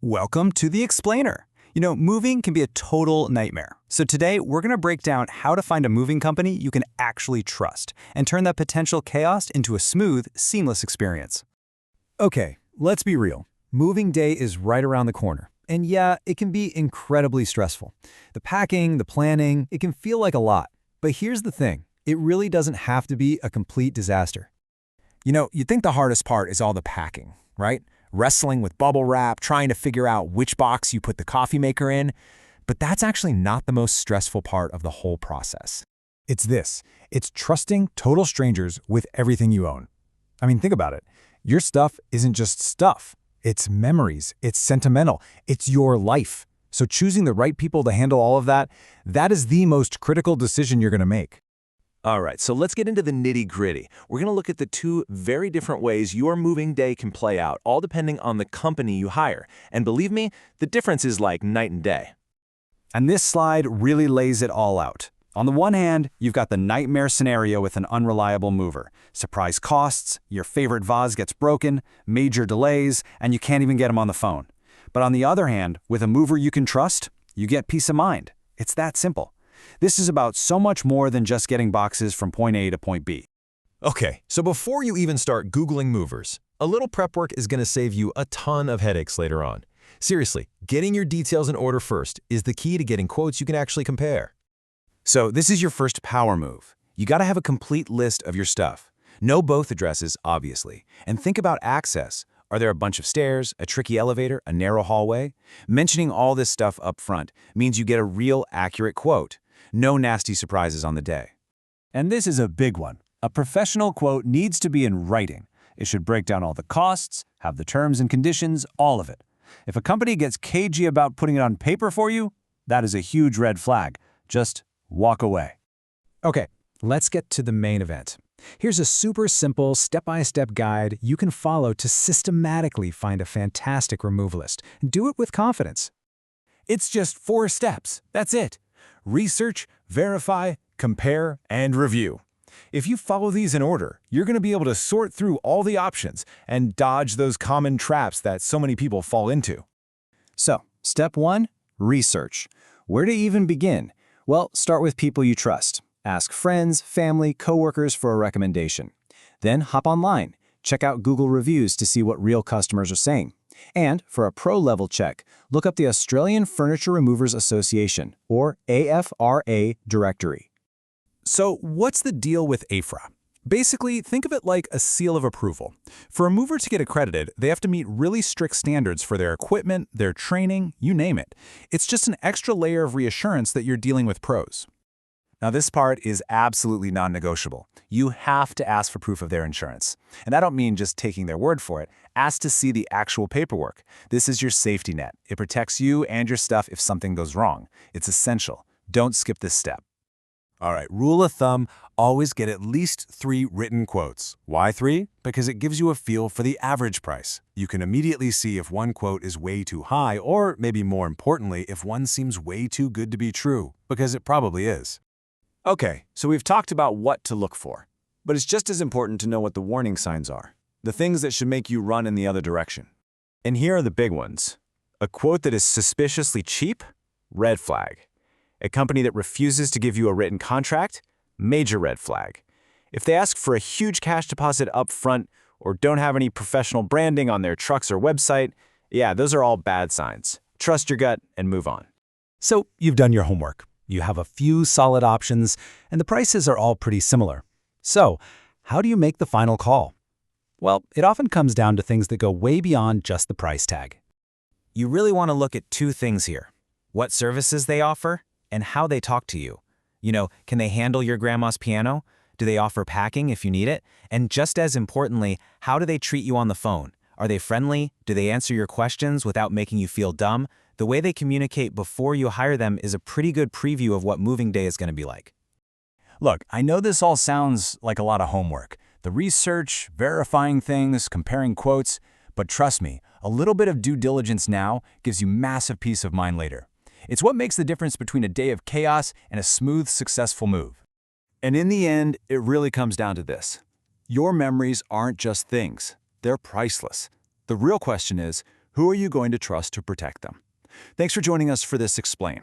Welcome to the Explainer. Moving can be a total nightmare. So today, we're going to break down how to find a moving company you can actually trust and turn that potential chaos into a smooth, seamless experience. Okay, let's be real. Moving day is right around the corner. And yeah, it can be incredibly stressful. The packing, the planning, it can feel like a lot. But here's the thing. It really doesn't have to be a complete disaster. You'd think the hardest part is all the packing, right? Wrestling with bubble wrap, trying to figure out which box you put the coffee maker in. But that's actually not the most stressful part of the whole process. It's this. It's trusting total strangers with everything you own. I mean, think about it. Your stuff isn't just stuff. It's memories. It's sentimental. It's your life. So choosing the right people to handle all of that, that is the most critical decision you're going to make. All right, so let's get into the nitty-gritty. We're going to look at the two very different ways your moving day can play out, all depending on the company you hire. And believe me, the difference is like night and day. And this slide really lays it all out. On the one hand, you've got the nightmare scenario with an unreliable mover. Surprise costs, your favorite vase gets broken, major delays, and you can't even get them on the phone. But on the other hand, with a mover you can trust, you get peace of mind. It's that simple. This is about so much more than just getting boxes from point A to point B. Okay, so before you even start Googling movers, a little prep work is going to save you a ton of headaches later on. Seriously, getting your details in order first is the key to getting quotes you can actually compare. So this is your first power move. You got to have a complete list of your stuff. Know both addresses, obviously. And think about access. Are there a bunch of stairs, a tricky elevator, a narrow hallway? Mentioning all this stuff up front means you get a real, accurate quote. No nasty surprises on the day. And this is a big one. A professional quote needs to be in writing. It should break down all the costs, have the terms and conditions, all of it. If a company gets cagey about putting it on paper for you, that is a huge red flag. Just walk away. Okay, let's get to the main event. Here's a super simple step-by-step guide you can follow to systematically find a fantastic removalist. Do it with confidence. It's just 4 steps. That's it. Research, verify, compare, and review. If you follow these in order, you're going to be able to sort through all the options and dodge those common traps that so many people fall into. So, step 1, research. Where to even begin? Well, start with people you trust. Ask friends, family, coworkers for a recommendation. Then hop online. Check out Google reviews to see what real customers are saying. And for a pro-level check, look up the Australian Furniture Removers Association, or AFRA directory. So what's the deal with AFRA? Basically, think of it like a seal of approval. For a mover to get accredited, they have to meet really strict standards for their equipment, their training, you name it. It's just an extra layer of reassurance that you're dealing with pros. Now this part is absolutely non-negotiable. You have to ask for proof of their insurance. And I don't mean just taking their word for it. Ask to see the actual paperwork. This is your safety net. It protects you and your stuff if something goes wrong. It's essential. Don't skip this step. All right, rule of thumb, always get at least 3 written quotes. Why 3? Because it gives you a feel for the average price. You can immediately see if one quote is way too high, or maybe more importantly, if one seems way too good to be true, because it probably is. Okay, so we've talked about what to look for. But it's just as important to know what the warning signs are. The things that should make you run in the other direction. And here are the big ones. A quote that is suspiciously cheap? Red flag. A company that refuses to give you a written contract? Major red flag. If they ask for a huge cash deposit up front or don't have any professional branding on their trucks or website, yeah, those are all bad signs. Trust your gut and move on. So you've done your homework. You have a few solid options, and the prices are all pretty similar. So, how do you make the final call? Well, it often comes down to things that go way beyond just the price tag. You really want to look at 2 things here. What services they offer and how they talk to you. Can they handle your grandma's piano? Do they offer packing if you need it? And just as importantly, how do they treat you on the phone? Are they friendly? Do they answer your questions without making you feel dumb? The way they communicate before you hire them is a pretty good preview of what moving day is going to be like. Look, I know this all sounds like a lot of homework. The research, verifying things, comparing quotes, but trust me, a little bit of due diligence now gives you massive peace of mind later. It's what makes the difference between a day of chaos and a smooth, successful move. And in the end, it really comes down to this. Your memories aren't just things. They're priceless. The real question is, Who are you going to trust to protect them? Thanks for joining us for this Explain.